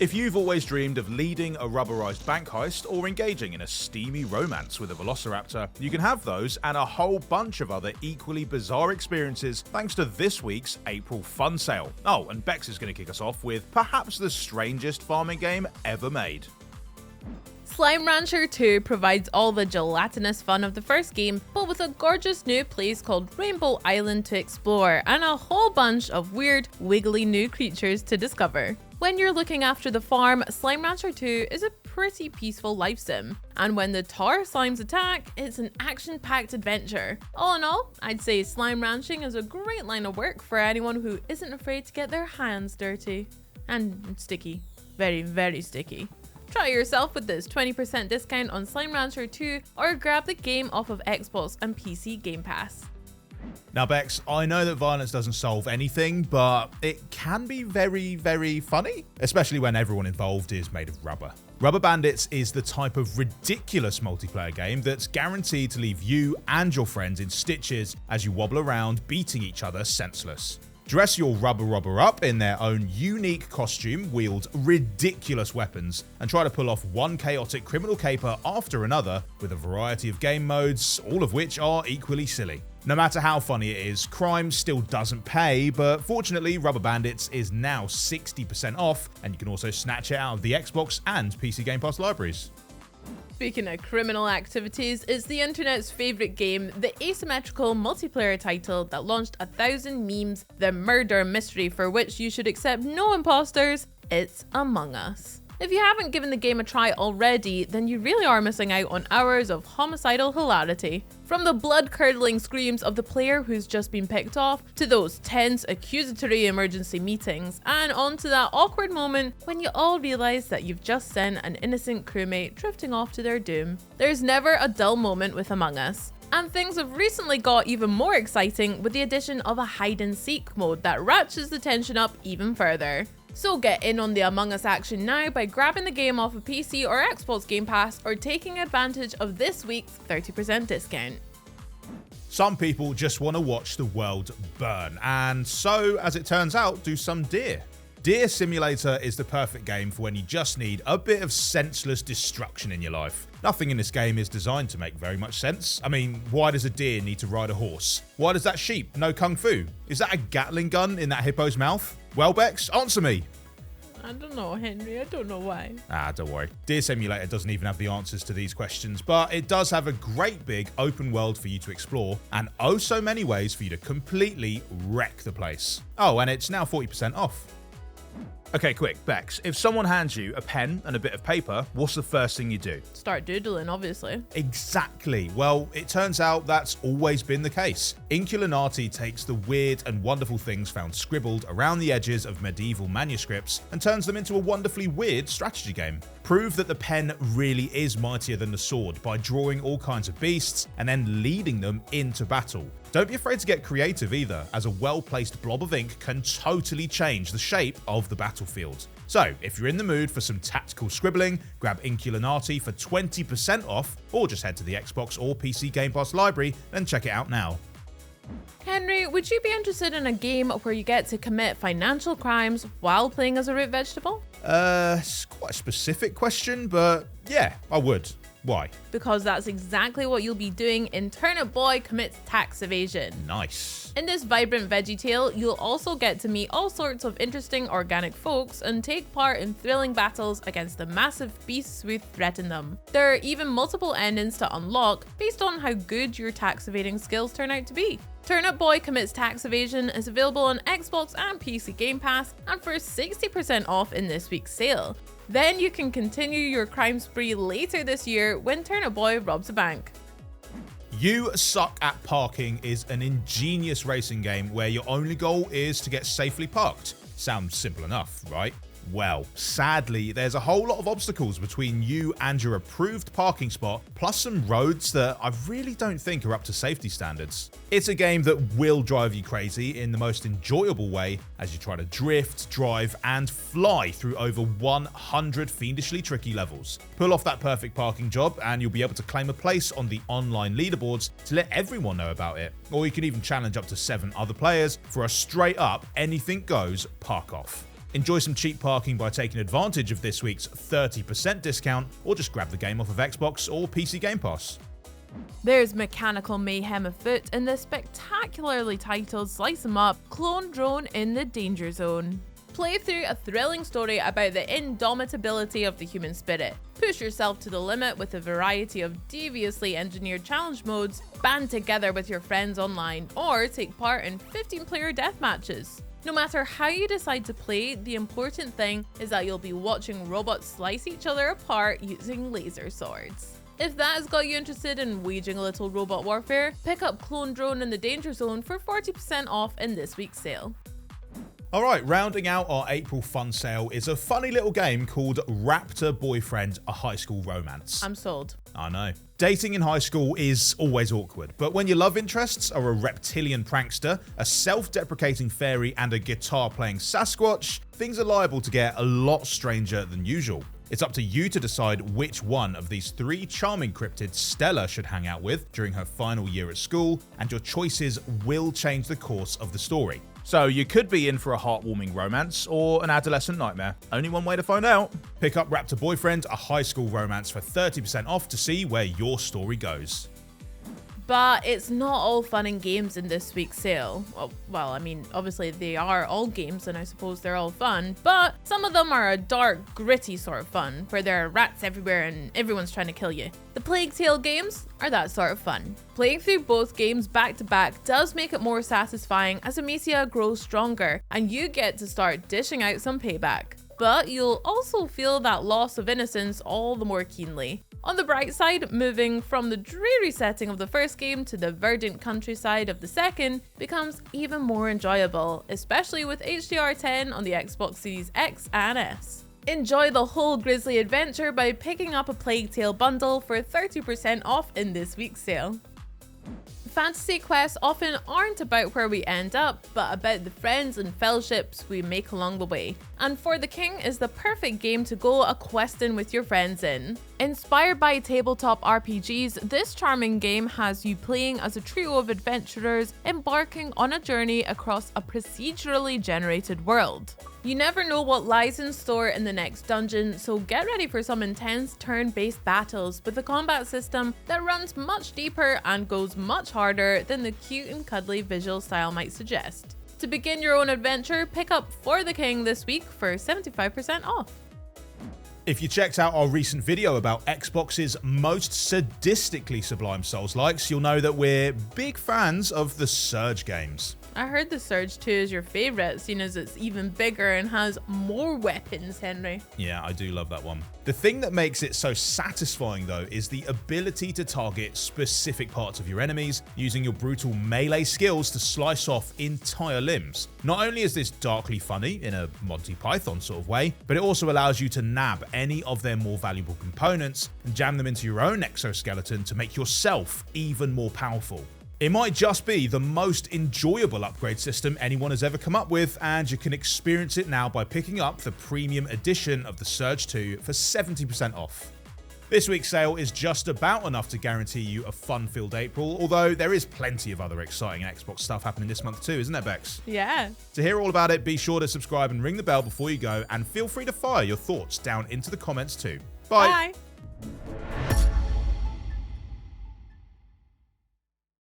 If you've always dreamed of leading a rubberized bank heist or engaging in a steamy romance with a velociraptor, you can have those and a whole bunch of other equally bizarre experiences thanks to this week's April Fun Sale. Oh, and Bex is going to kick us off with perhaps the strangest farming game ever made. Slime Rancher 2 provides all the gelatinous fun of the first game, but with a gorgeous new place called Rainbow Island to explore and a whole bunch of weird, wiggly new creatures to discover. When you're looking after the farm, Slime Rancher 2 is a pretty peaceful life sim, and when the tar slimes attack, it's an action-packed adventure. All in all, I'd say slime ranching is a great line of work for anyone who isn't afraid to get their hands dirty. And sticky. Very, very sticky. Try yourself with this 20% discount on Slime Rancher 2 or grab the game off of Xbox and PC Game Pass. Now Bex, I know that violence doesn't solve anything, but it can be very, very funny, especially when everyone involved is made of rubber. Rubber Bandits is the type of ridiculous multiplayer game that's guaranteed to leave you and your friends in stitches as you wobble around beating each other senseless. Dress your rubber up in their own unique costume, wield ridiculous weapons, and try to pull off one chaotic criminal caper after another with a variety of game modes, all of which are equally silly. No matter how funny it is, crime still doesn't pay, but fortunately Rubber Bandits is now 60% off, and you can also snatch it out of the Xbox and PC Game Pass libraries. Speaking of criminal activities, it's the internet's favourite game, the asymmetrical multiplayer title that launched 1,000 memes, the murder mystery for which you should accept no imposters, it's Among Us. If you haven't given the game a try already, then you really are missing out on hours of homicidal hilarity. From the blood-curdling screams of the player who's just been picked off, to those tense accusatory emergency meetings, and on to that awkward moment when you all realise that you've just sent an innocent crewmate drifting off to their doom. There's never a dull moment with Among Us. And things have recently got even more exciting with the addition of a hide-and-seek mode that ratchets the tension up even further. So get in on the Among Us action now by grabbing the game off of PC or Xbox Game Pass or taking advantage of this week's 30% discount. Some people just want to watch the world burn, and so, as it turns out, do some deer. Deer Simulator is the perfect game for when you just need a bit of senseless destruction in your life. Nothing in this game is designed to make very much sense. I mean, why does a deer need to ride a horse? Why does that sheep know kung fu? Is that a Gatling gun in that hippo's mouth? Well, Bex, answer me. I don't know, Henry. I don't know why. Don't worry. Deer Simulator doesn't even have the answers to these questions, but it does have a great big open world for you to explore, and oh so many ways for you to completely wreck the place. Oh, and it's now 40% off. Okay, quick, Bex, if someone hands you a pen and a bit of paper, what's the first thing you do? Start doodling, obviously. Exactly. Well, it turns out that's always been the case. Inculinati takes the weird and wonderful things found scribbled around the edges of medieval manuscripts and turns them into a wonderfully weird strategy game. Prove that the pen really is mightier than the sword by drawing all kinds of beasts and then leading them into battle. Don't be afraid to get creative either, as a well-placed blob of ink can totally change the shape of the battlefield. So, if you're in the mood for some tactical scribbling, grab Inculinati for 20% off, or just head to the Xbox or PC Game Pass library and check it out now. Henry, would you be interested in a game where you get to commit financial crimes while playing as a root vegetable? It's quite a specific question, but yeah, I would. Why? Because that's exactly what you'll be doing in Turnip Boy Commits Tax Evasion. Nice. In this vibrant veggie tale, you'll also get to meet all sorts of interesting organic folks and take part in thrilling battles against the massive beasts who threaten them. There are even multiple endings to unlock based on how good your tax evading skills turn out to be. Turnip Boy Commits Tax Evasion is available on Xbox and PC Game Pass and for 60% off in this week's sale. Then you can continue your crime spree later this year when Turnip Boy robs a bank. You Suck at Parking is an ingenious racing game where your only goal is to get safely parked. Sounds simple enough, right? Well, sadly, there's a whole lot of obstacles between you and your approved parking spot, plus some roads that I really don't think are up to safety standards. It's a game that will drive you crazy in the most enjoyable way as you try to drift, drive, and fly through over 100 fiendishly tricky levels. Pull off that perfect parking job and you'll be able to claim a place on the online leaderboards to let everyone know about it. Or you can even challenge up to 7 other players for a straight up anything goes park off. Enjoy some cheap parking by taking advantage of this week's 30% discount, or just grab the game off of Xbox or PC Game Pass. There's mechanical mayhem afoot in the spectacularly titled Slice 'em Up Clone Drone in the Danger Zone. Play through a thrilling story about the indomitability of the human spirit. Push yourself to the limit with a variety of deviously engineered challenge modes, band together with your friends online, or take part in 15-player deathmatches. No matter how you decide to play, the important thing is that you'll be watching robots slice each other apart using laser swords. If that has got you interested in waging a little robot warfare, pick up Clone Drone in the Danger Zone for 40% off in this week's sale. Alright, rounding out our April fun sale is a funny little game called Raptor Boyfriend, a high school romance. I'm sold. I know. Dating in high school is always awkward, but when your love interests are a reptilian prankster, a self-deprecating fairy, and a guitar-playing Sasquatch, things are liable to get a lot stranger than usual. It's up to you to decide which one of these three charming cryptids Stella should hang out with during her final year at school, and your choices will change the course of the story. So you could be in for a heartwarming romance or an adolescent nightmare. Only one way to find out. Pick up Raptor Boyfriend, a high school romance for 30% off to see where your story goes. But it's not all fun and games in this week's sale. Well, I mean, obviously they are all games and I suppose they're all fun, but some of them are a dark, gritty sort of fun, where there are rats everywhere and everyone's trying to kill you. The Plague Tale games are that sort of fun. Playing through both games back to back does make it more satisfying as Amicia grows stronger and you get to start dishing out some payback. But you'll also feel that loss of innocence all the more keenly. On the bright side, moving from the dreary setting of the first game to the verdant countryside of the second becomes even more enjoyable, especially with HDR10 on the Xbox Series X and S. Enjoy the whole Grizzly adventure by picking up a Plague Tale bundle for 30% off in this week's sale. Fantasy quests often aren't about where we end up, but about the friends and fellowships we make along the way. And For the King is the perfect game to go a-questing with your friends in. Inspired by tabletop RPGs, this charming game has you playing as a trio of adventurers embarking on a journey across a procedurally generated world. You never know what lies in store in the next dungeon, so get ready for some intense turn-based battles with a combat system that runs much deeper and goes much harder than the cute and cuddly visual style might suggest. To begin your own adventure, pick up For the King this week for 75% off. If you checked out our recent video about Xbox's most sadistically sublime Souls-likes, you'll know that we're big fans of the Surge games. I heard the Surge 2 is your favourite, seeing as it's even bigger and has more weapons, Henry. Yeah, I do love that one. The thing that makes it so satisfying, though, is the ability to target specific parts of your enemies, using your brutal melee skills to slice off entire limbs. Not only is this darkly funny, in a Monty Python sort of way, but it also allows you to nab any of their more valuable components and jam them into your own exoskeleton to make yourself even more powerful. It might just be the most enjoyable upgrade system anyone has ever come up with, and you can experience it now by picking up the premium edition of the Surge 2 for 70% off. This week's sale is just about enough to guarantee you a fun-filled April, although there is plenty of other exciting Xbox stuff happening this month too, isn't there, Bex? Yeah. To hear all about it, be sure to subscribe and ring the bell before you go, and feel free to fire your thoughts down into the comments too. Bye. Bye.